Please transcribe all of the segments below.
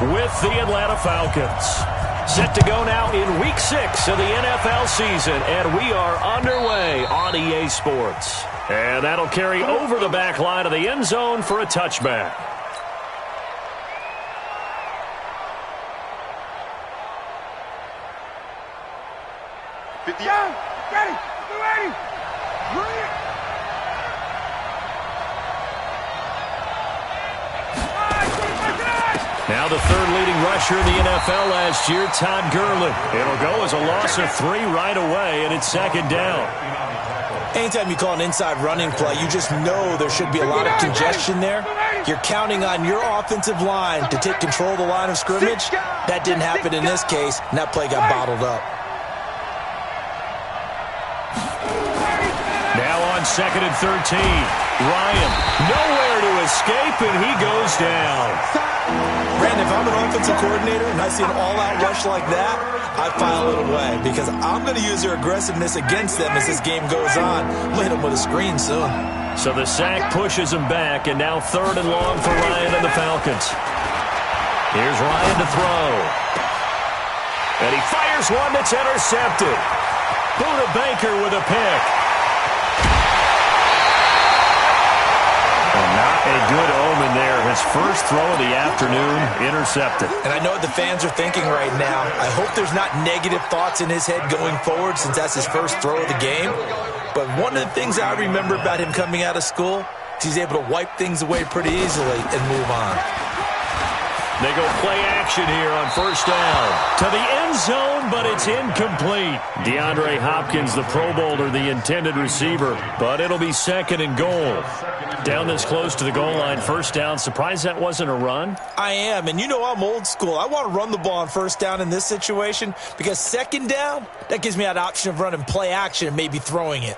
with the Atlanta Falcons. Set to go now in Week 6 of the NFL season, and we are underway on EA Sports. And that'll carry over the back line of the end zone for a touchback. Now the third leading rusher in the NFL last year, Todd Gurley. It'll go as a loss of 3 right away, and it's second down. Anytime you call an inside running play, you just know there should be a lot of congestion there. You're counting on your offensive line to take control of the line of scrimmage. That didn't happen in this case, and that play got bottled up. Now on 2nd and 13. Ryan, nowhere to escape, and he goes down. Brandon, if I'm an offensive coordinator and I see an all-out rush like that, I file it away because I'm going to use their aggressiveness against them as this game goes on. I'm going to hit them with a screen soon. So the sack pushes him back, and now 3rd and long for Ryan and the Falcons. Here's Ryan to throw. And he fires one that's intercepted. Buda Baker with a pick. Not a good omen there. His first throw of the afternoon, intercepted. And I know what the fans are thinking right now. I hope there's not negative thoughts in his head going forward since that's his first throw of the game. But one of the things I remember about him coming out of school is he's able to wipe things away pretty easily and move on. They go play action here on 1st down. To the end zone, but it's incomplete. DeAndre Hopkins, the Pro Bowler, the intended receiver. But it'll be 2nd and goal. Down this close to the goal line, 1st down. Surprised that wasn't a run? I am, and you know I'm old school. I want to run the ball on 1st down in this situation because 2nd down, that gives me that option of running play action and maybe throwing it.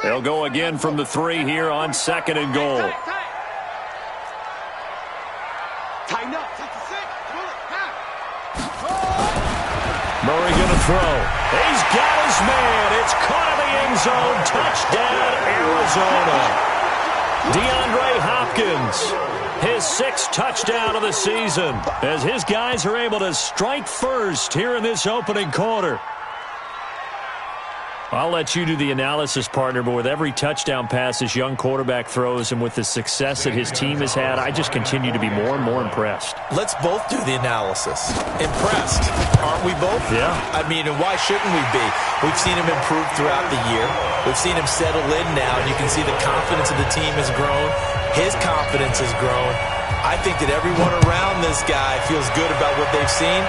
They'll go again from the 3 here on 2nd and goal. Murray going to throw. He's got his man. It's caught in the end zone. Touchdown, Arizona. DeAndre Hopkins, his 6th touchdown of the season, as his guys are able to strike first here in this opening quarter. I'll let you do the analysis, partner, but with every touchdown pass this young quarterback throws and with the success that his team has had, I just continue to be more and more impressed. Let's both do the analysis. Impressed, aren't we both? Yeah. I mean, and why shouldn't we be? We've seen him improve throughout the year. We've seen him settle in now, and you can see the confidence of the team has grown. His confidence has grown. I think that everyone around this guy feels good about what they've seen,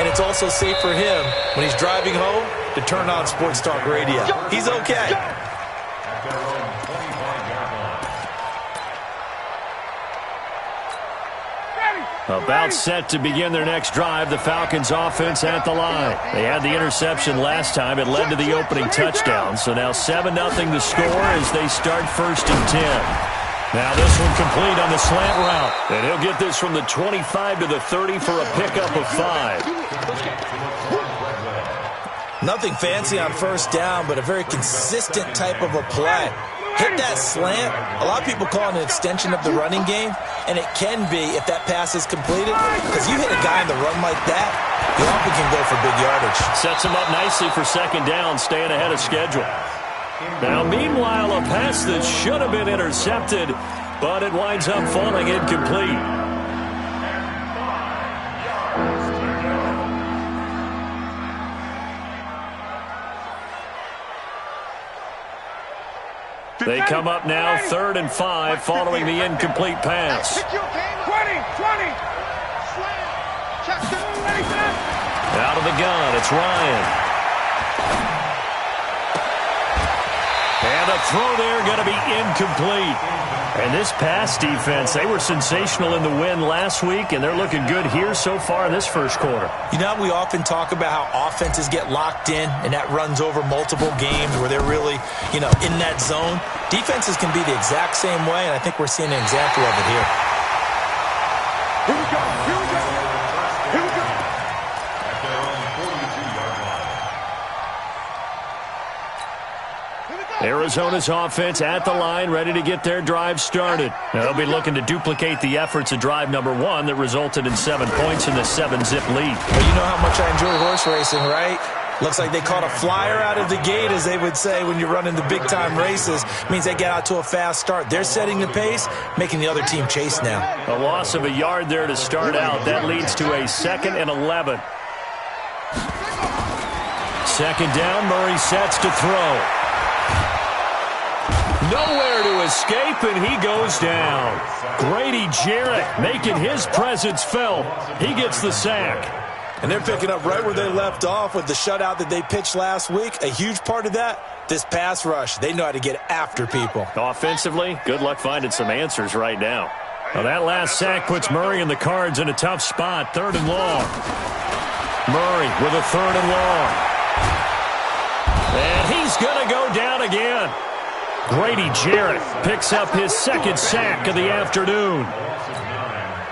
and it's also safe for him when he's driving home to turn on Sports Talk Radio. He's okay. About set to begin their next drive, the Falcons offense at the line. They had the interception last time. It led to the opening touchdown. So now 7-0 the score as they start 1st and 10. Now this one complete on the slant route. And he'll get this from the 25 to the 30 for a pickup of 5. Nothing fancy on 1st down, but a very consistent type of a play. Hit that slant. A lot of people call it an extension of the running game, and it can be if that pass is completed. Because you hit a guy on the run like that, you often can go for big yardage. Sets him up nicely for 2nd down, staying ahead of schedule. Now, meanwhile, a pass that should have been intercepted, but it winds up falling incomplete. They come up now 3rd and 5 following the incomplete pass. 20. Out of the gun, it's Ryan. And a throw there going to be incomplete. And this pass defense, they were sensational in the win last week, and they're looking good here so far in this 1st quarter. You know, we often talk about how offenses get locked in, and that runs over multiple games where they're really, in that zone. Defenses can be the exact same way, and I think we're seeing an example of it here. Here we go. Here we go. Here we go. Arizona's offense at the line, ready to get their drive started. They'll be looking to duplicate the efforts of drive number 1 that resulted in 7 points in the 7-zip lead. Well, you know how much I enjoy horse racing, right? Looks like they caught a flyer out of the gate, as they would say when you're running the big-time races. Means they get out to a fast start. They're setting the pace, making the other team chase now. A loss of a yard there to start out. That leads to a 2nd and 11. Second down, Murray sets to throw. Nowhere to escape, and he goes down. Grady Jarrett making his presence felt. He gets the sack. And they're picking up right where they left off with the shutout that they pitched last week. A huge part of that, this pass rush. They know how to get after people. Offensively, good luck finding some answers right now. Well, that last sack puts Murray and the Cards in a tough spot. 3rd and long. Murray with a 3rd and long. And he's going to go down again. Grady Jarrett picks up his 2nd sack of the afternoon.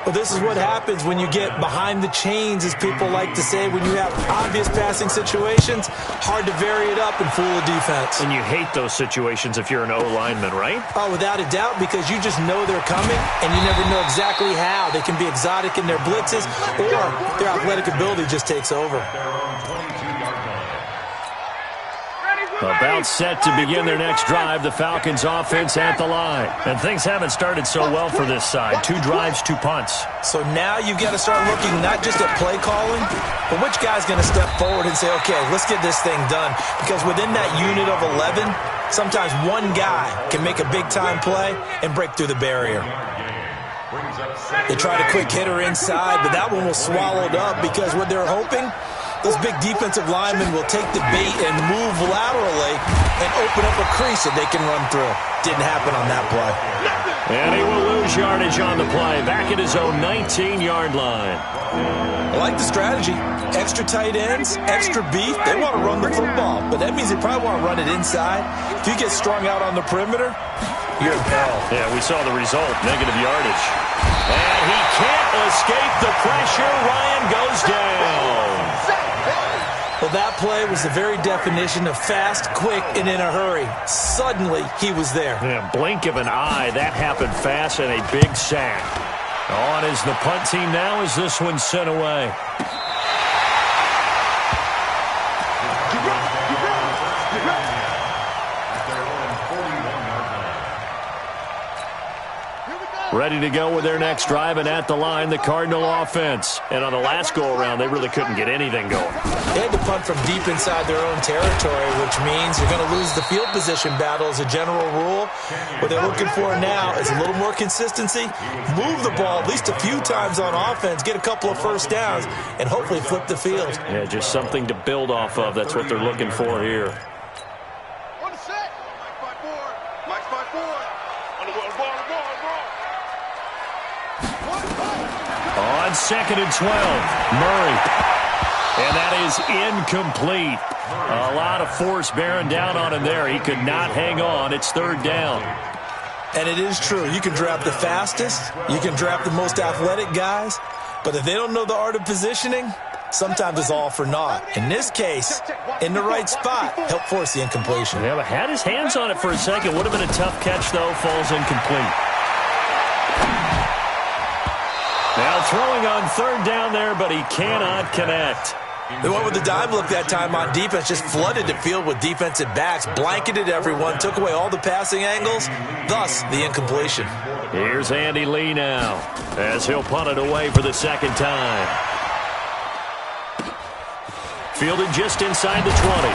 Well, this is what happens when you get behind the chains, as people like to say. When you have obvious passing situations, hard to vary it up and fool a defense. And you hate those situations if you're an O-lineman, right? Oh, without a doubt, because you just know they're coming, and you never know exactly how. They can be exotic in their blitzes, or their athletic ability just takes over. About set to begin their next drive, the Falcons offense at the line. And things haven't started so well for this side. 2 drives, 2 punts. So now you've got to start looking not just at play calling, but which guy's going to step forward and say, okay, let's get this thing done. Because within that unit of 11, sometimes one guy can make a big-time play and break through the barrier. They tried a quick hitter inside, but that one was swallowed up because what they're hoping, those big defensive linemen will take the bait and move laterally and open up a crease that they can run through. Didn't happen on that play. And he will lose yardage on the play, back at his own 19-yard line. I like the strategy. Extra tight ends, extra beef. They want to run the football, but that means they probably want to run it inside. If you get strung out on the perimeter, you're in peril. Yeah, we saw the result, negative yardage. And he can't escape the pressure. Ryan goes down. Well, that play was the very definition of fast, quick, and in a hurry. Suddenly, he was there. Yeah, blink of an eye. That happened fast and a big sack. On is the punt team now as this one's sent away. Ready to go with their next drive, and at the line, the Cardinal offense. And on the last go-around, they really couldn't get anything going. They had to punt from deep inside their own territory, which means you're going to lose the field position battle as a general rule. What they're looking for now is a little more consistency, move the ball at least a few times on offense, get a couple of first downs, and hopefully flip the field. Yeah, just something to build off of. That's what they're looking for here. On 2nd and 12, Murray. And that is incomplete. A lot of force bearing down on him there. He could not hang on. It's 3rd down. And it is true. You can draft the fastest. You can draft the most athletic guys. But if they don't know the art of positioning, sometimes it's all for naught. In this case, in the right spot, help force the incompletion. Yeah, but had his hands on it for a second. Would have been a tough catch, though. Falls incomplete. Now throwing on 3rd down there, but he cannot connect. They went with the dime look that time on defense, just flooded the field with defensive backs, blanketed everyone, took away all the passing angles, thus the incompletion. Here's Andy Lee now, as he'll punt it away for the 2nd time. Fielded just inside the 20.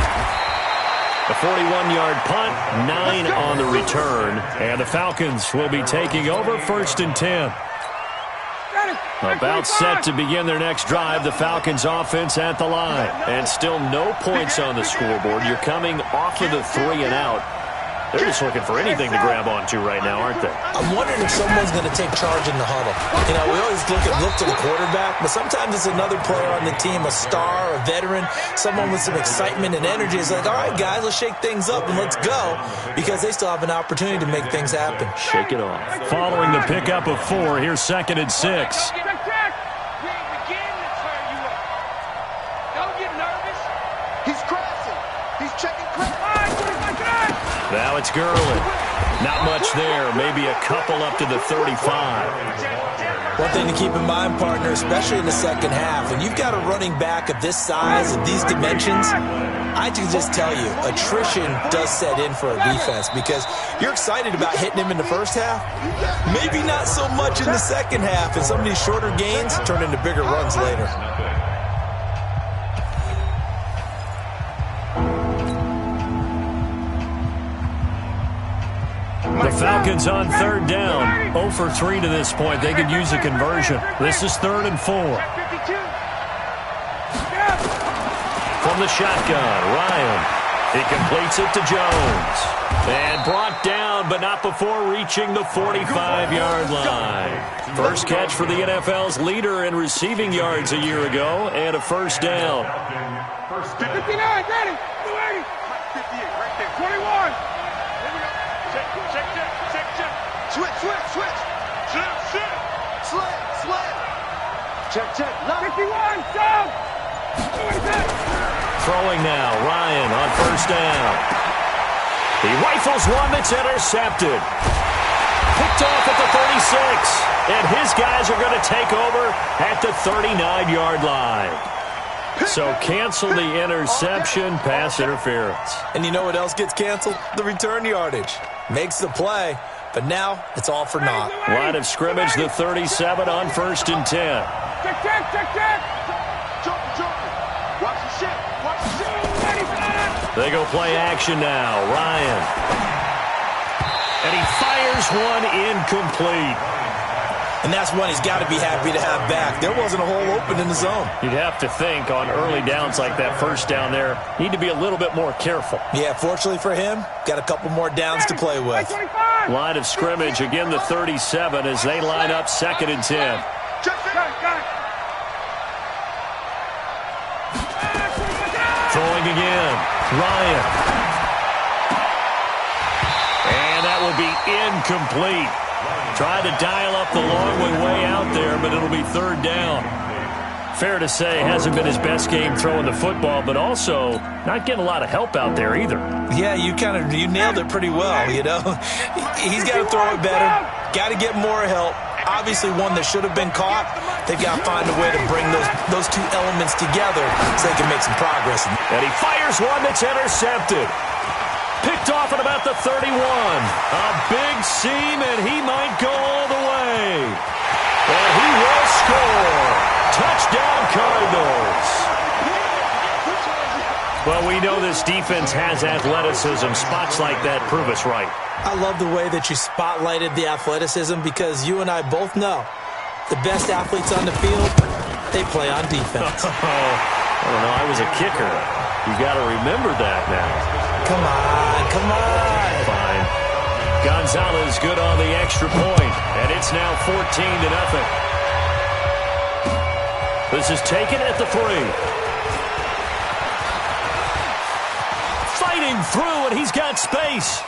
A 41-yard punt, 9 on the return, and the Falcons will be taking over 1st and 10. About set to begin their next drive, the Falcons offense at the line. And still no points on the scoreboard. You're coming off of the 3 and out. They're just looking for anything to grab onto right now, aren't they? I'm wondering if someone's going to take charge in the huddle. You know, we always look to the quarterback, but sometimes it's another player on the team, a star, a veteran, someone with some excitement and energy. It's like, all right, guys, let's shake things up and let's go, because they still have an opportunity to make things happen. Shake it off. Following the pickup of 4, here's 2nd and 6. Now it's Gurley. Not much there. Maybe a couple up to the 35. One thing to keep in mind, partner, especially in the second half, when you've got a running back of this size and these dimensions, I can just tell you, attrition does set in for a defense because you're excited about hitting him in the first half. Maybe not so much in the second half, and some of these shorter gains turn into bigger runs later. The Falcons on third down. 0 for 3 to this point. They could use a conversion. This is 3rd and 4. From the shotgun, Ryan. He completes it to Jones. And brought down, but not before reaching the 45-yard line. First catch for the NFL's leader in receiving yards a year ago, and a first down. 59, ready. 58, right there. 21. Check. Check. 51, down. Throwing now, Ryan on first down. He rifles one that's intercepted. Picked off at the 36. And his guys are going to take over at the 39-yard line. So cancel the interception, pass interference. And you know what else gets canceled? The return yardage. Makes the play, but now it's all for naught. Line of scrimmage, the 37 on 1st and 10. Check. Watch the shit. They go play action now. Ryan. And he fires one incomplete. And that's one he's got to be happy to have back. There wasn't a hole open in the zone. You'd have to think on early downs like that first down there, need to be a little bit more careful. Yeah, fortunately for him, got a couple more downs to play with. Line of scrimmage, again the 37 as they line up 2nd and 10. Throwing again, Ryan. And that will be incomplete. Tried to dial up the long one way out there, but it'll be 3rd down. Fair to say, hasn't been his best game throwing the football, but also not getting a lot of help out there either. Yeah, you nailed it pretty well, you know. He's got to throw it better. Got to get more help. Obviously one that should have been caught. They've got to find a way to bring those two elements together so they can make some progress. And he fires one that's intercepted. Picked off at about the 31. A big seam, and he might go all the way. And he will score. Touchdown, Cardinals. Well, we know this defense has athleticism. Spots like that prove us right. I love the way that you spotlighted the athleticism because you and I both know the best athletes on the field, they play on defense. I don't know. I was a kicker. You got to remember that now. Come on. Fine. Gonzalez good on the extra point, and it's now 14-0. This is taken at the 3. Fighting through, and he's got space.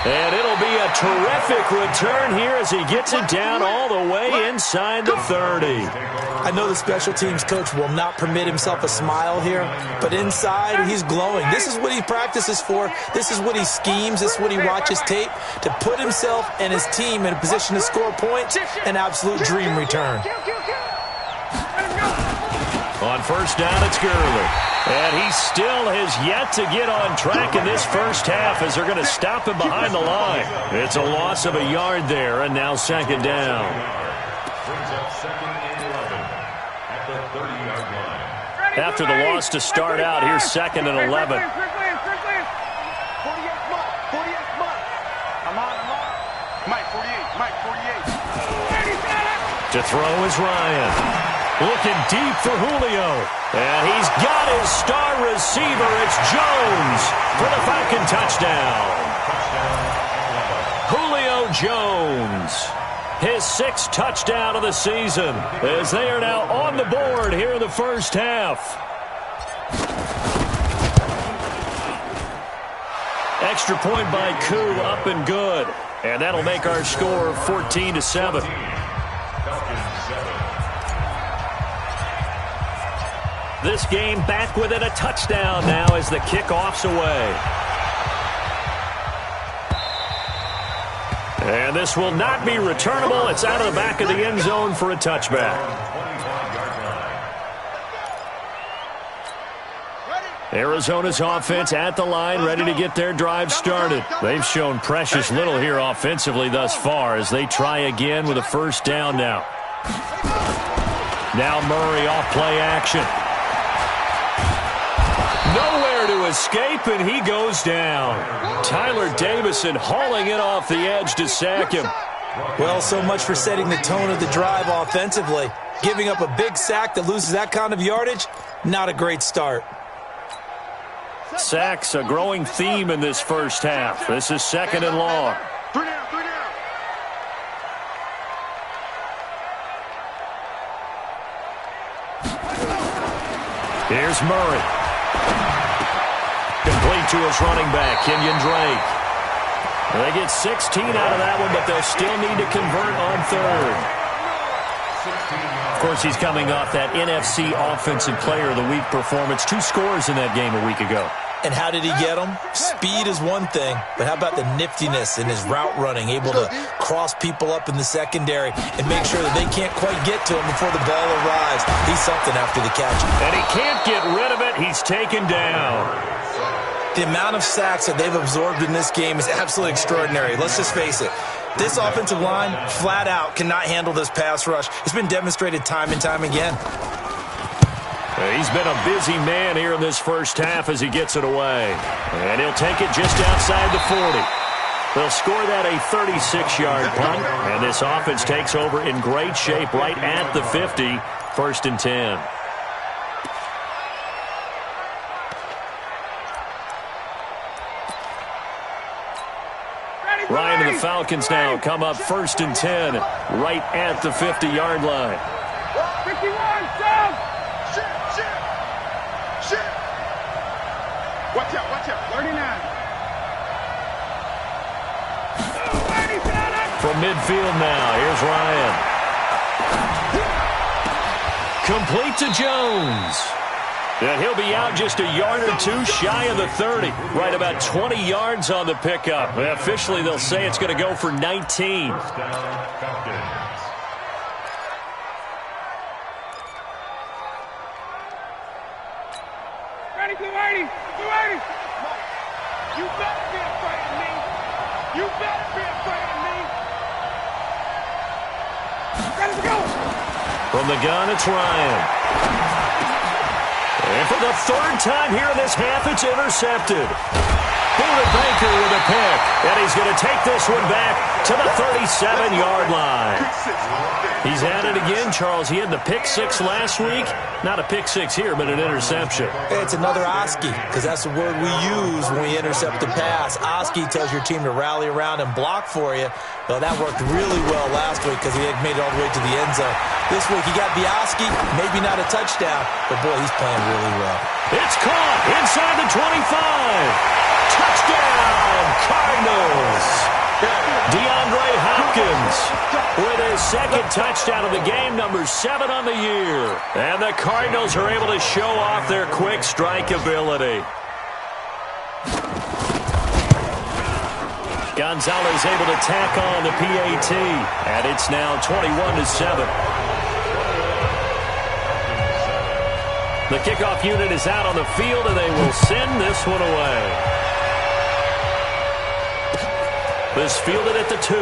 And it'll be a terrific return here as he gets it down all the way inside the 30. I know the special teams coach will not permit himself a smile here, but inside he's glowing. This is what he practices for. This is what he schemes. This is what he watches tape to put himself and his team in a position to score points. An absolute dream return. On first down, it's Gurley. And he still has yet to get on track in this first half as they're going to stop him behind the line. It's a loss of a yard there, and now 2nd down. After the loss to start out, here's 2nd and 11. To throw is Ryan. Looking deep for Julio. And he's got his star receiver. It's Jones for the Falcon touchdown. Julio Jones. His 6th touchdown of the season as they are now on the board here in the first half. Extra point by Koo, up and good. And that'll make our score 14-7. This game back within a touchdown now as the kickoff's away. And this will not be returnable. It's out of the back of the end zone for a touchback. Arizona's offense at the line, ready to get their drive started. They've shown precious little here offensively thus far as they try again with a first down now. Now Murray off play action. Nowhere to escape, and he goes down. Tyler Davison hauling it off the edge to sack him. Well, so much for setting the tone of the drive offensively. Giving up a big sack that loses that kind of yardage, not a great start. Sacks, a growing theme in this first half. This is second and long. Three down. Here's Murray. Complete to his running back, Kenyon Drake. They get 16 out of that one, but they'll still need to convert on third. Of course, he's coming off that NFC Offensive Player of the Week performance. 2 scores in that game a week ago. And how did he get them? Speed is one thing, but how about the niftiness in his route running, able to cross people up in the secondary and make sure that they can't quite get to him before the ball arrives. He's something after the catch. And he can't get rid of it. He's taken down. The amount of sacks that they've absorbed in this game is absolutely extraordinary. Let's just face it. This offensive line, flat out, cannot handle this pass rush. It's been demonstrated time and time again. He's been a busy man here in this first half as he gets it away. And he'll take it just outside the 40. They'll score that a 36-yard punt. And this offense takes over in great shape right at the 50. First and 10. Ryan and the Falcons now come up first and 10 right at the 50-yard line. 51, down. Shit. Watch out. 39. From midfield now, here's Ryan. Complete to Jones. And he'll be out just a yard or two shy of the 30. Right about 20 yards on the pickup. Officially, they'll say it's going to go for 19. Ready, 280. You better be afraid of me. Ready to go. From the gun, it's Ryan. And for the third time here in this half, it's intercepted. David Baker with a pick. And he's going to take this one back to the 37-yard line. He's at it again, Charles. He had the pick 6 last week. Not a pick 6 here, but an interception. It's another Oski, because that's the word we use when we intercept the pass. Oski tells your team to rally around and block for you. Well, that worked really well last week because he had made it all the way to the end zone. This week he got Oski, maybe not a touchdown, but boy, he's playing really well. It's caught inside the 25. Touchdown, Cardinals. DeAndre Hopkins with his second touchdown of the game, number 7 on the year. And the Cardinals are able to show off their quick strike ability. Gonzalez able to tack on the PAT, and it's now 21-7. The kickoff unit is out on the field, and they will send this one away. This fielded at the 2.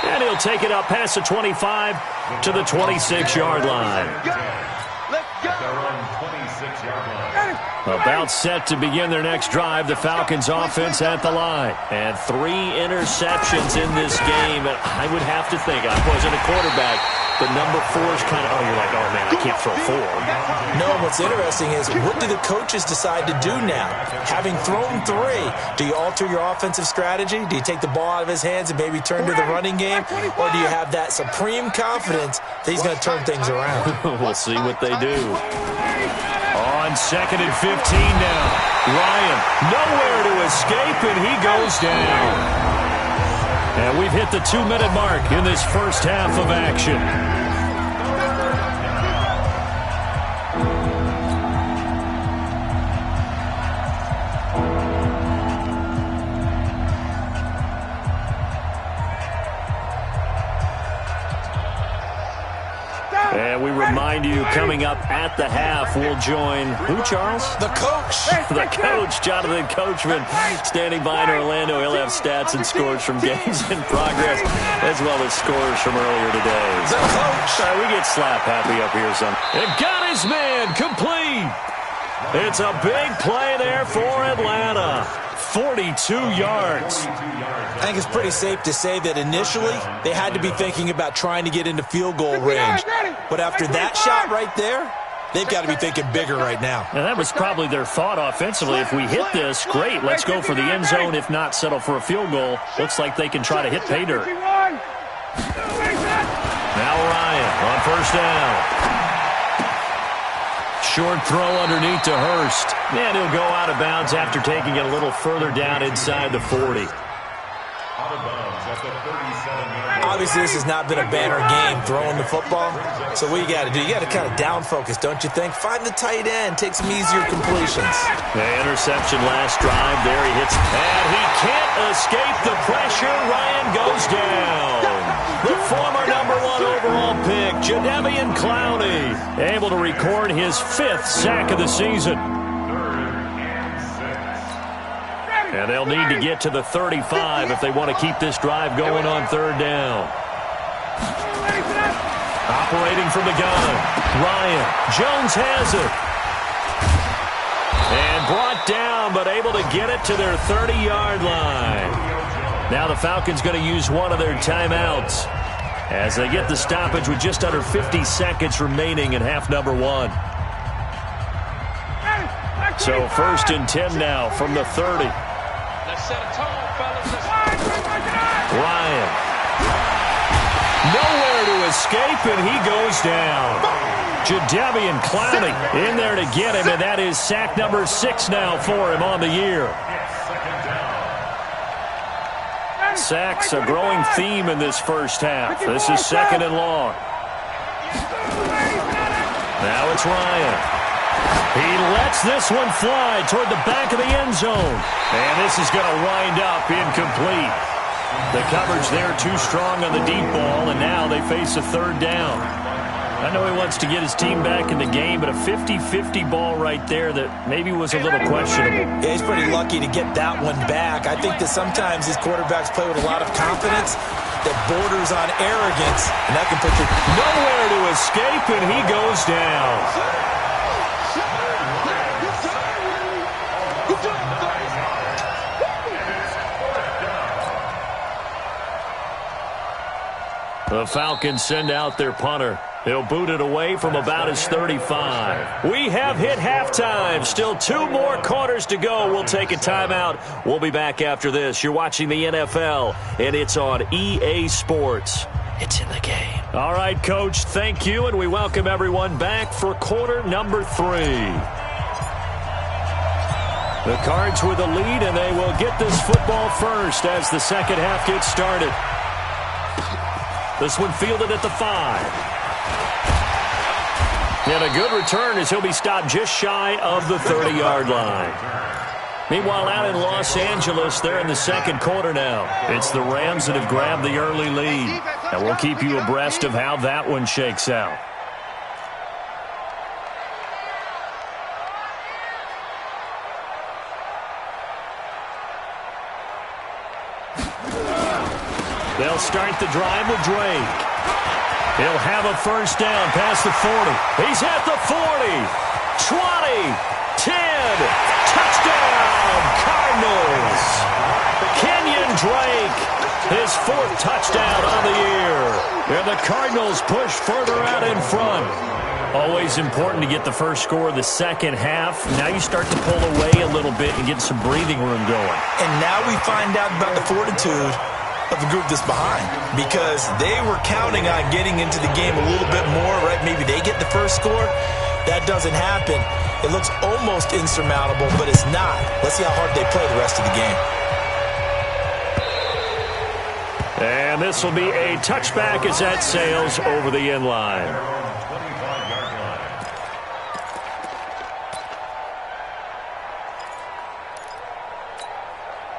And he'll take it up past the 25 to the 26-yard line. About set to begin their next drive, the Falcons offense at the line. And 3 interceptions in this game. And I would have to think, I wasn't a quarterback, but number 4 is kind of, you're like, oh, man, I can't throw 4. No, what's interesting is, what do the coaches decide to do now? Having thrown 3, do you alter your offensive strategy? Do you take the ball out of his hands and maybe turn to the running game? Or do you have that supreme confidence that he's going to turn things around? We'll see what they do. On second and 15 now. Ryan, nowhere to escape, and he goes down. And we've hit the 2-minute mark in this first half of action. And we remind you, coming up at the half, we'll join who, Charles? The coach. The coach, Jonathan Coachman, standing by in Orlando. He'll have stats and scores from games in progress, as well as scores from earlier today. The coach. All right, we get slap happy up here, son. It got his man complete. It's a big play there for Atlanta. 42 yards. I think it's pretty safe to say that initially they had to be thinking about trying to get into field goal range. But after that shot right there, they've got to be thinking bigger right now. And that was probably their thought offensively. If we hit this, great. Let's go for the end zone. If not, settle for a field goal. Looks like they can try to hit pay dirt. Now Ryan on first down. Short throw underneath to Hurst. And he'll go out of bounds after taking it a little further down inside the 40. Obviously, this has not been a banner game throwing the football. So what you got to do, you got to kind of down focus, don't you think? Find the tight end, take some easier completions. The interception last drive. There he hits. And he can't escape the pressure. Ryan goes down. The former #1 overall pick, Jadeveon Clowney, able to record his 5th sack of the season. And they'll need to get to the 35 if they want to keep this drive going on third down. Operating from the gun, Ryan. Jones has it. And brought down, but able to get it to their 30-yard line. Now the Falcons going to use one of their timeouts as they get the stoppage with just under 50 seconds remaining in half number 1. So 1st and 10 now from the 30. Ryan. Nowhere to escape, and he goes down. Jadeveon Clowney in there to get him, and that is sack number 6 now for him on the year. Sacks, a growing theme in this first half. This is 2nd and long. Now it's Ryan. He lets this one fly toward the back of the end zone. And this is going to wind up incomplete. The coverage there too strong on the deep ball, and now they face a 3rd down. I know he wants to get his team back in the game, but a 50-50 ball right there that maybe was a little questionable. Yeah, he's pretty lucky to get that one back. I think that sometimes these quarterbacks play with a lot of confidence that borders on arrogance, and that can put you nowhere to escape, and he goes down. The Falcons send out their punter. He'll boot it away from about his 35. We have hit halftime. Still 2 more quarters to go. We'll take a timeout. We'll be back after this. You're watching the NFL, and it's on EA Sports. It's in the game. All right, Coach, thank you, and we welcome everyone back for quarter number 3. The Cards with a lead, and they will get this football first as the second half gets started. This one fielded at the 5. And a good return as he'll be stopped just shy of the 30-yard line. Meanwhile, out in Los Angeles, they're in the second quarter now. It's the Rams that have grabbed the early lead. And we'll keep you abreast of how that one shakes out. They'll start the drive with Drake. He'll have a first down past the 40. He's at the 40, 20, 10, touchdown, Cardinals. Kenyon Drake, his 4th touchdown on the year. And the Cardinals push further out in front. Always important to get the first score of the second half. Now you start to pull away a little bit and get some breathing room going. And now we find out about the fortitude of the group that's behind, because they were counting on getting into the game a little bit more, right? Maybe they get the first score. That doesn't happen. It looks almost insurmountable, but it's not. Let's see how hard they play the rest of the game. And this will be a touchback as that sails over the end line.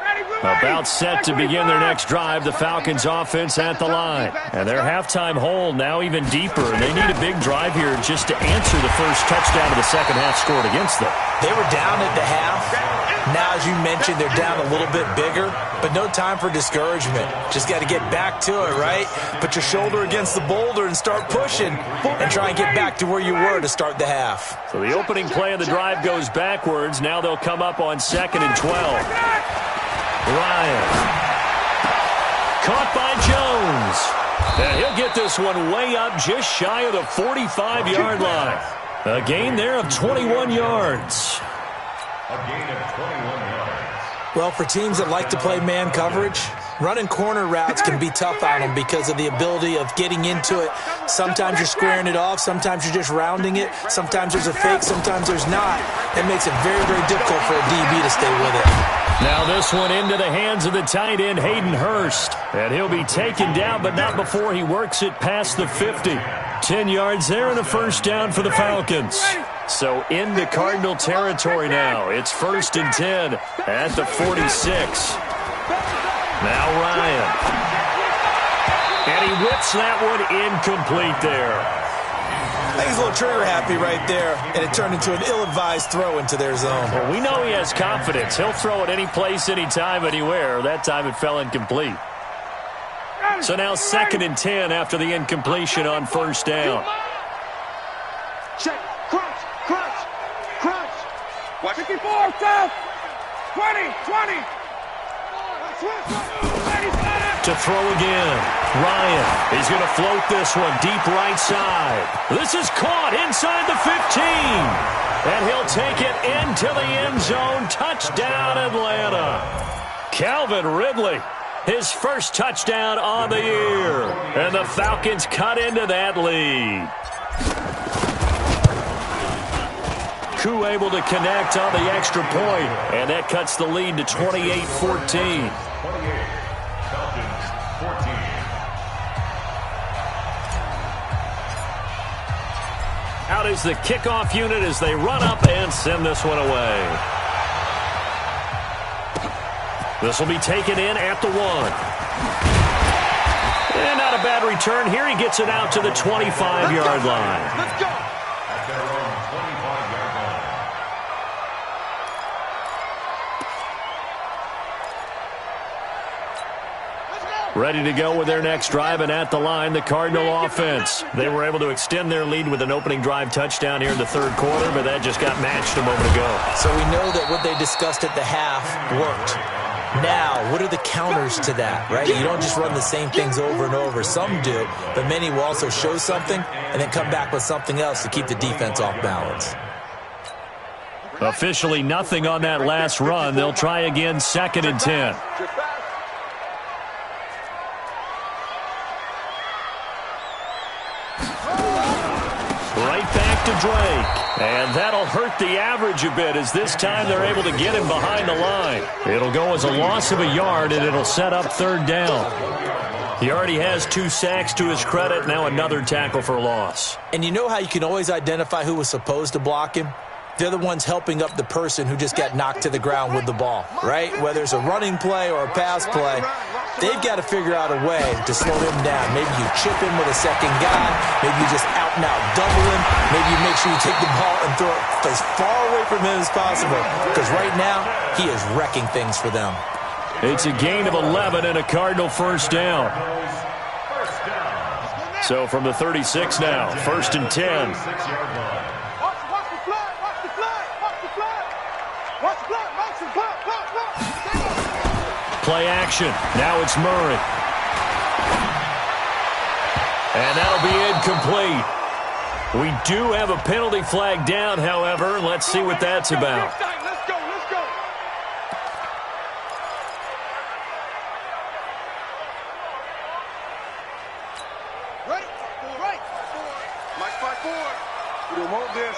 Ready, About set to begin their next drive, the Falcons offense at the line. And their halftime hole now even deeper, and they need a big drive here just to answer the first touchdown of the second half scored against them. They were down at the half. Now, as you mentioned, they're down a little bit bigger, but no time for discouragement. Just got to get back to it, right? Put your shoulder against the boulder and start pushing and try and get back to where you were to start the half. So the opening play of the drive goes backwards. Now they'll come up on 2nd and 12. Ryan. Caught by Jones. And he'll get this one way up just shy of the 45-yard line. A gain there of 21 yards. A gain of 21 yards. Well, for teams that like to play man coverage, running corner routes can be tough on them because of the ability of getting into it. Sometimes you're squaring it off. Sometimes you're just rounding it. Sometimes there's a fake. Sometimes there's not. That makes it very, very difficult for a DB to stay with it. Now this one into the hands of the tight end, Hayden Hurst. And he'll be taken down, but not before he works it past the 50. 10 yards there and a first down for the Falcons. So into Cardinal territory now. It's 1st and 10 at the 46. Now Ryan. And he whips that one incomplete there. I think he's a little trigger happy right there, and it turned into an ill-advised throw into their zone. Well, we know he has confidence. He'll throw it any place, anytime, anywhere. That time it fell incomplete. So now 2nd and 10 after the incompletion on first down. Check. Crunch. Crunch. Crunch. Watch 54. Stop. 20. To throw again. Ryan. He's going to float this one deep right side. This is caught inside the 15. And he'll take it into the end zone. Touchdown, Atlanta. Calvin Ridley. His first touchdown on the year. And the Falcons cut into that lead. Koo able to connect on the extra point. And that cuts the lead to 28-14. Out is the kickoff unit as they run up and send this one away. This will be taken in at the 1. And not a bad return here. He gets it out to the 25-yard line. Let's go. Ready to go with their next drive, and at the line, the Cardinal offense. They were able to extend their lead with an opening drive touchdown here in the 3rd quarter, but that just got matched a moment ago. So we know that what they discussed at the half worked. Now, what are the counters to that, right? You don't just run the same things over and over. Some do, but many will also show something and then come back with something else to keep the defense off balance. Officially nothing on that last run. They'll try again, 2nd and 10. To Drake. And that'll hurt the average a bit as this time they're able to get him behind the line. It'll go as a loss of a yard, and it'll set up 3rd down. He already has 2 sacks to his credit. Now another tackle for loss. And you know how you can always identify who was supposed to block him? They're the ones helping up the person who just got knocked to the ground with the ball, right? Whether it's a running play or a pass play, they've got to figure out a way to slow him down. Maybe you chip him with a second guy. Maybe you just out-and-out double him. Maybe you make sure you take the ball and throw it as far away from him as possible. Because right now, he is wrecking things for them. It's a gain of 11 and a Cardinal first down. So from the 36 now, 1st and 10. Play action. Now it's Murray. And that'll be incomplete. We do have a penalty flag down, however. Let's see what that's about. Let's go. Ready? Right. Mike 5-4. We don't want this.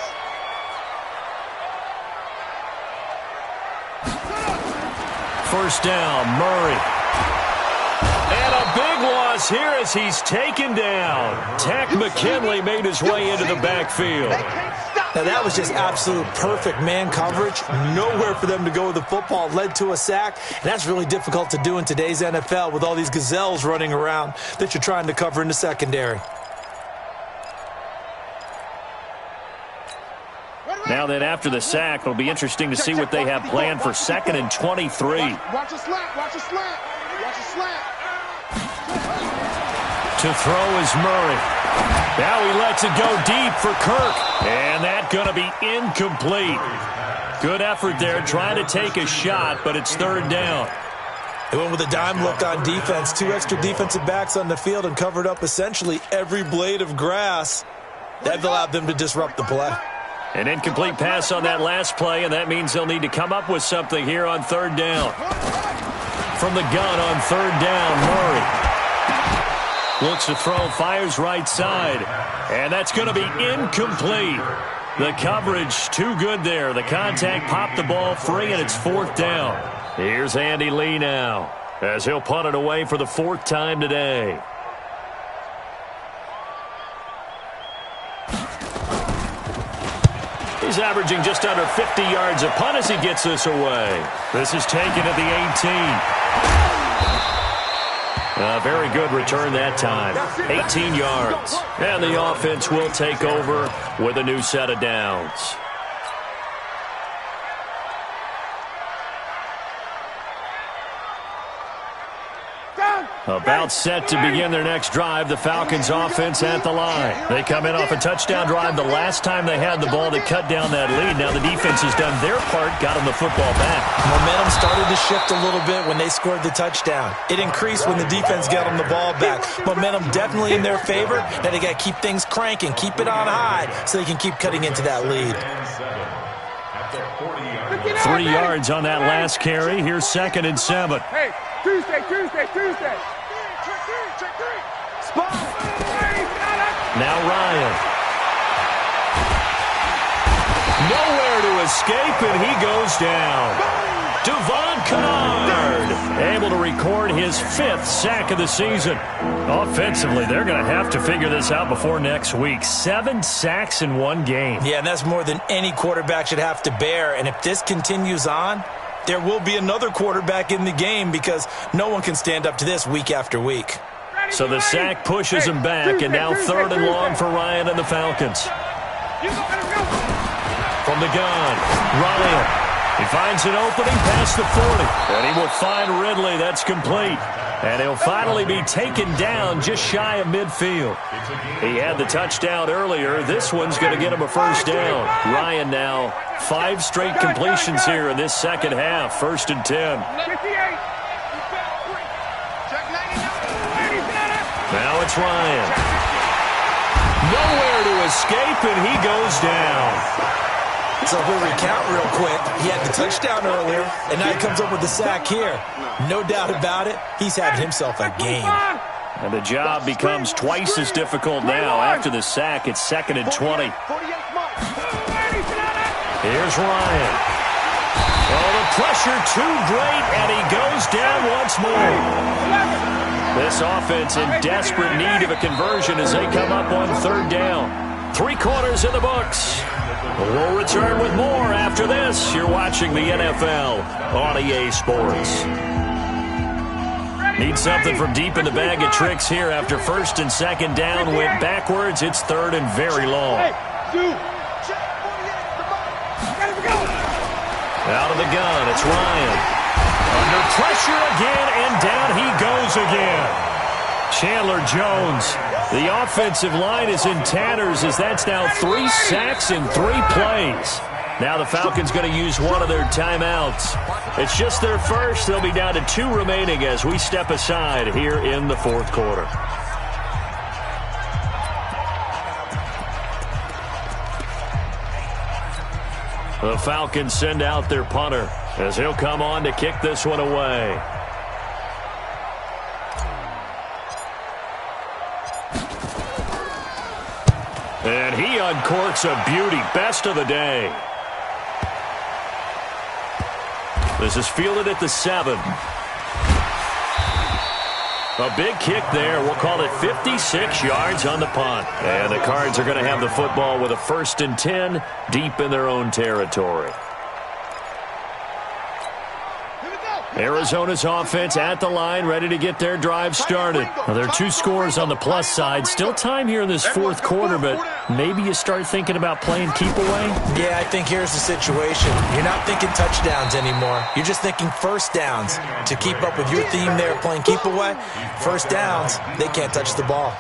First down, Murray. And a big loss here as he's taken down. Tack McKinley made his way into the backfield. They can't stop Now, that was just absolute perfect man coverage. Nowhere for them to go with the football. Led to a sack, and that's really difficult to do in today's NFL with all these gazelles running around that you're trying to cover in the secondary. Now then, after the sack, it'll be interesting to see what they have planned for 2nd and 23. Watch a slant, watch a slant, watch a slant. To throw is Murray. Now he lets it go deep for Kirk. And that's going to be incomplete. Good effort there trying to take a shot, but it's 3rd down. They went with a dime look on defense. 2 extra defensive backs on the field and covered up essentially every blade of grass. That allowed them to disrupt the play. An incomplete pass on that last play, and that means they'll need to come up with something here on 3rd down. From the gun on 3rd down, Murray looks to throw, fires right side, and that's going to be incomplete. The coverage too good there. The contact popped the ball free, and it's 4th down. Here's Andy Lee now as he'll punt it away for the 4th time today. He's averaging just under 50 yards a punt as he gets this away. This is taken at the 18. A very good return that time. 18 yards. And the offense will take over with a new set of downs. About set to begin their next drive, the Falcons offense at the line. They come in off a touchdown drive the last time they had the ball to cut down that lead. Now the defense has done their part, got them the football back. Momentum started to shift a little bit when they scored the touchdown. It increased when the defense got them the ball back. Momentum definitely in their favor. Now they got to keep things cranking, keep it on high so they can keep cutting into that lead. 3 yards on that last carry. Here's 2nd and 7. Hey, Tuesday. Spot. Now Ryan. Nowhere to escape, and he goes down. Devon Kennard able to record his 5th sack of the season. Offensively, they're going to have to figure this out before next week. 7 sacks in 1 game. Yeah, and that's more than any quarterback should have to bear. And if this continues on, there will be another quarterback in the game because no one can stand up to this week after week. So the sack pushes him back, and now 3rd and long for Ryan and the Falcons. From the gun, Ryan. He finds an opening past the 40, and he will find Ridley. That's complete. And he'll finally be taken down just shy of midfield. He had the touchdown earlier. This one's going to get him a 1st down. Ryan now 5 straight completions here in this second half. 1st and 10. Now it's Ryan. Nowhere to escape, and he goes down. So we'll recount real quick. He had the touchdown earlier, and now he comes up with the sack here. No doubt about it, he's having himself a game. And the job becomes twice as difficult now. After the sack, it's 2nd and 20. Here's Ryan. Oh, the pressure too great, and he goes down once more. This offense in desperate need of a conversion as they come up on 3rd down. 3 quarters in the books. We'll return with more after this. You're watching the NFL on EA Sports. Need something from deep in the bag of tricks here after 1st and 2nd down. Went backwards. It's 3rd and very long. Out of the gun, it's Ryan. Under pressure again, and down he goes again. Chandler Jones. The offensive line is in tatters as that's now 3 sacks in 3 plays. Now the Falcons going to use one of their timeouts. It's just their first. They'll be down to 2 remaining as we step aside here in the 4th quarter. The Falcons send out their punter as he'll come on to kick this one away. And he uncorks a beauty. Best of the day. This is fielded at the 7. A A big kick there. We'll call it 56 yards on the punt. And the Cards are going to have the football with a 1st and 10 deep in their own territory. Arizona's offense at the line, ready to get their drive started. Now, there are 2 scores on the plus side. Still time here in this 4th quarter, but maybe you start thinking about playing keep away? Yeah, I think here's the situation. You're not thinking touchdowns anymore. You're just thinking first downs. To keep up with your theme there, playing keep away, first downs, they can't touch the ball.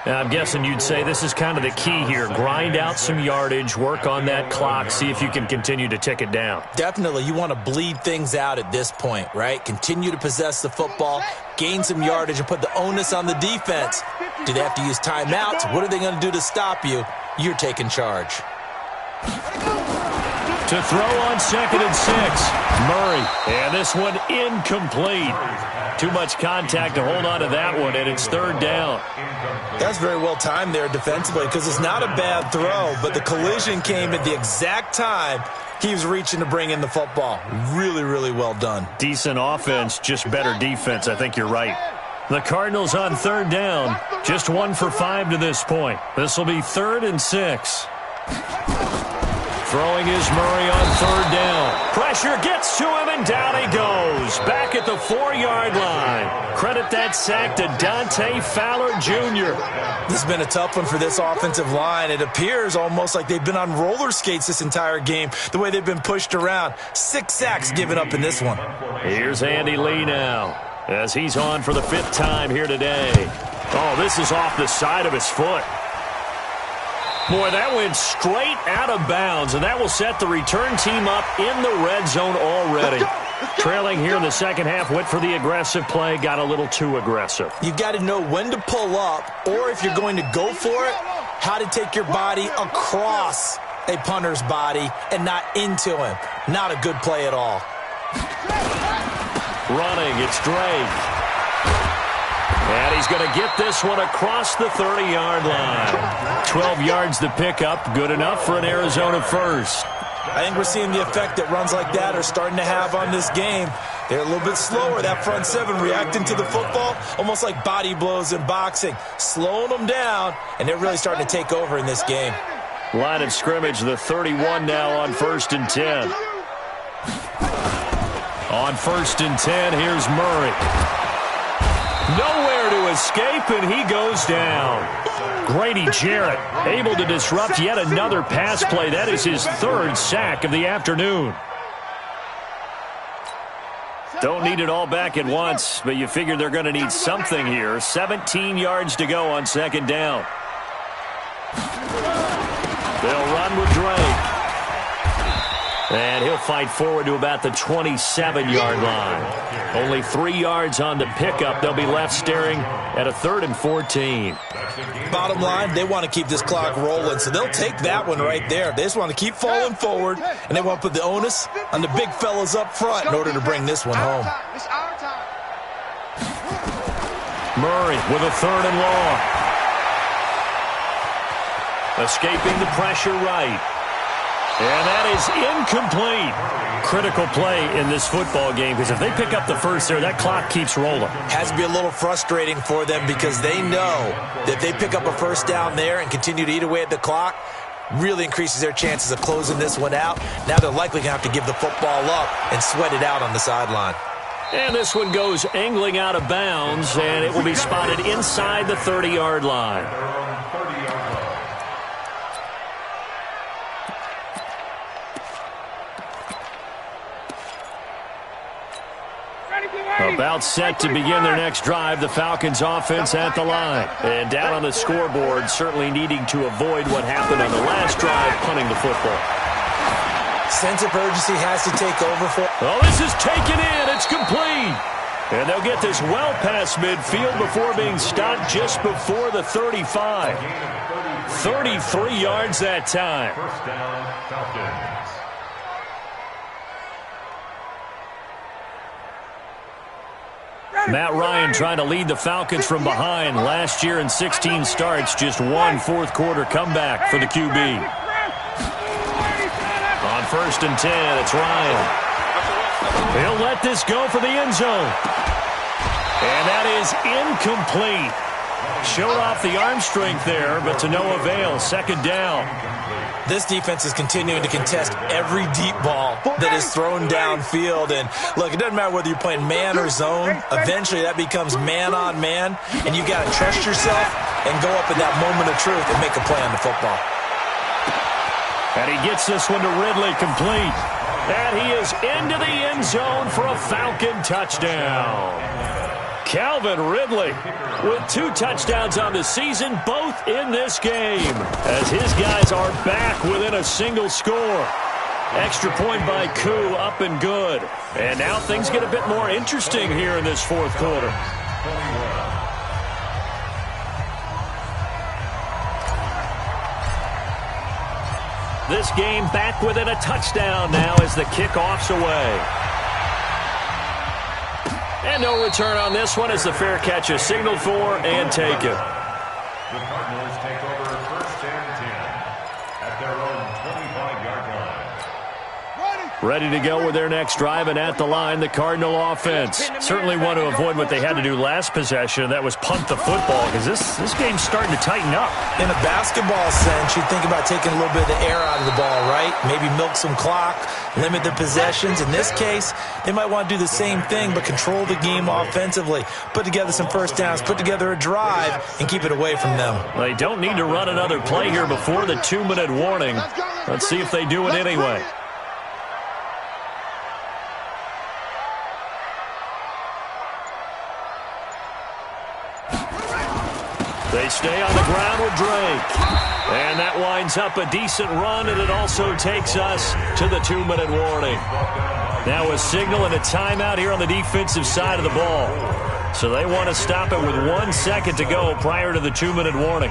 I'm guessing you'd say this is kind of the key here. Grind out some yardage, work on that clock, see if you can continue to tick it down. Definitely. You want to bleed things out at this point, right? Continue to possess the football, gain some yardage, and put the onus on the defense. Do they have to use timeouts? What are they going to do to stop you? You're taking charge. To throw on 2nd and 6. Murray. And this one incomplete. Too much contact to hold on to that one, and it's 3rd down. That's very well timed there defensively because it's not a bad throw, but the collision came at the exact time he was reaching to bring in the football. Really, really well done. Decent offense, just better defense. I think you're right. The Cardinals on 3rd down. Just 1 for 5 to this point. This will be 3rd and 6. Throwing is Murray on 3rd down. Pressure gets to him, and down he goes. Back at the 4-yard line. Credit that sack to Dante Fowler Jr. This has been a tough one for this offensive line. It appears almost like they've been on roller skates this entire game, the way they've been pushed around. 6 sacks given up in this one. Here's Andy Lee now, as he's on for the 5th time here today. Oh, this is off the side of his foot. Boy, that went straight out of bounds, and that will set the return team up in the red zone already. Trailing here in the second half, went for the aggressive play, got a little too aggressive. You've got to know when to pull up, or if you're going to go for it, how to take your body across a punter's body and not into him. Not a good play at all. Running, it's Drake. And he's going to get this one across the 30-yard line. 12 yards to pick up, good enough for an Arizona first. I think we're seeing the effect that runs like that are starting to have on this game. They're a little bit slower, that front 7, reacting to the football, almost like body blows in boxing, slowing them down, and they're really starting to take over in this game. Line of scrimmage, the 31 now on 1st and 10. On 1st and 10, here's Murray. Nowhere to escape, and he goes down. Grady Jarrett able to disrupt yet another pass play. That is his 3rd sack of the afternoon. Don't need it all back at once, but you figure they're going to need something here. 17 yards to go on 2nd down. They'll run with Drake. And he'll fight forward to about the 27-yard line. Only 3 yards on the pickup. They'll be left staring at a 3rd and 14. Bottom line, they want to keep this clock rolling, so they'll take that one right there. They just want to keep falling forward, and they want to put the onus on the big fellas up front in order to bring this one home. Murray with a 3rd and long. Escaping the pressure right. And that is incomplete. Critical play in this football game, because if they pick up the first there, that clock keeps rolling. Has to be a little frustrating for them because they know that if they pick up a first down there and continue to eat away at the clock, really increases their chances of closing this one out. Now they're likely going to have to give the football up and sweat it out on the sideline. And this one goes angling out of bounds, and it will be spotted inside the 30-yard line. About set to begin their next drive, the Falcons offense at the line. And down on the scoreboard, certainly needing to avoid what happened on the last drive, punting the football. Sense of urgency has to take over for... Oh, this is taken in. It's complete. And they'll get this well past midfield before being stopped just before the 35. 33 yards that time. First down, Falcons. Matt Ryan trying to lead the Falcons from behind. Last year in 16 starts, just 1 fourth-quarter comeback for the QB. On 1st and 10, it's Ryan. He'll let this go for the end zone. And that is incomplete. Showed off the arm strength there, but to no avail. Second down. This defense is continuing to contest every deep ball that is thrown downfield. And, look, it doesn't matter whether you're playing man or zone. Eventually, that becomes man-on-man, and you got to trust yourself and go up in that moment of truth and make a play on the football. And he gets this one to Ridley, complete. And he is into the end zone for a Falcon touchdown. Calvin Ridley with 2 touchdowns on the season, both in this game, as his guys are back within a single score. Extra point by Koo, up and good. And now things get a bit more interesting here in this fourth quarter. This game back within a touchdown now as the kickoff's away. And no return on this one as the fair catch is signaled for and taken. The Cardinals take over first and 10 at their own 25-yard line. Ready to go with their next drive, and at the line, the Cardinal offense. Certainly want to avoid what they had to do last possession. That was punt the football, because this game's starting to tighten up. In a basketball sense, you think about taking a little bit of the air out of the ball, right? Maybe milk some clock, limit the possessions. In this case, they might want to do the same thing, but control the game offensively. Put together some first downs, put together a drive, and keep it away from them. They don't need to run another play here before the 2-minute warning. Let's see if they do it anyway. They stay on the ground with Drake. And that winds up a decent run, and it also takes us to the 2-minute warning. Now a signal and a timeout here on the defensive side of the ball. So they want to stop it with 1 second to go prior to the 2-minute warning.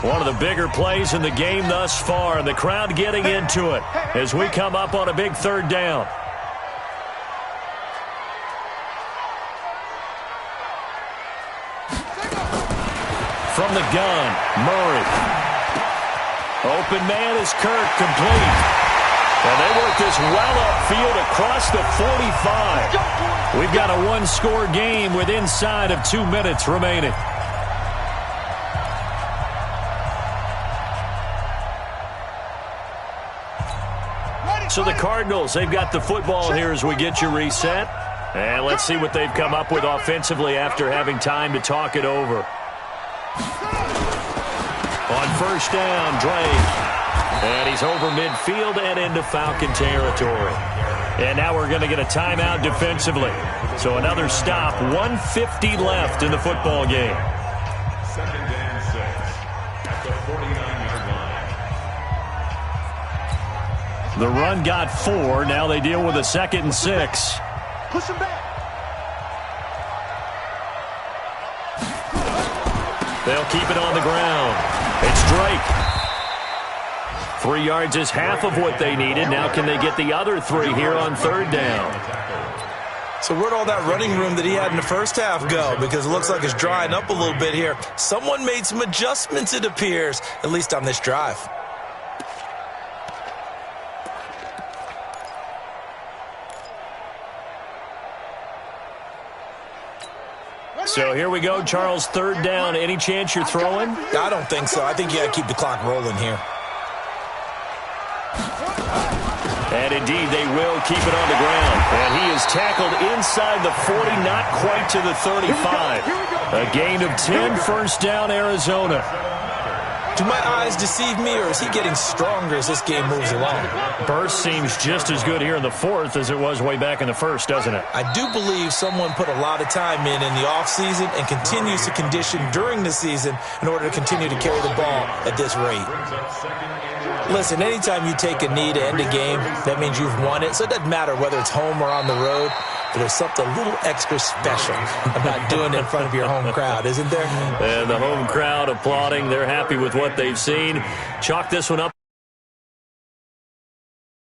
One of the bigger plays in the game thus far, and the crowd getting into it as we come up on a big third down. From the gun, Murray. Open man is Kirk, complete. And they work this well upfield across the 45. We've got a 1-score game with inside of 2 minutes remaining. So the Cardinals, they've got the football here as we get you reset. And let's see what they've come up with offensively after having time to talk it over. On first down, Drake. And he's over midfield and into Falcon territory. And now we're going to get a timeout defensively. So another stop, 1:50 left in the football game. Second and 6 at the 49-yard line. The run got 4. Now they deal with a 2nd and 6. Push him back. They'll keep it on the ground. It's Drake. 3 yards is half of what they needed. Now can they get the other 3 here on third down? So where'd all that running room that he had in the first half go? Because it looks like it's drying up a little bit here. Someone made some adjustments, it appears, at least on this drive. So here we go, Charles, third down. Any chance you're throwing? I don't think so. I think you got to keep the clock rolling here. And indeed, they will keep it on the ground. And he is tackled inside the 40, not quite to the 35. A gain of 10, first down, Arizona. Do my eyes deceive me, or is he getting stronger as this game moves along? Burst seems just as good here in the fourth as it was way back in the first, doesn't it? I do believe someone put a lot of time in the offseason and continues to condition during the season in order to continue to carry the ball at this rate. Listen, anytime you take a knee to end a game, that means you've won it. So it doesn't matter whether it's home or on the road. But there's something a little extra special about doing it in front of your home crowd, isn't there? And the home crowd applauding. They're happy with what they've seen. Chalk this one up.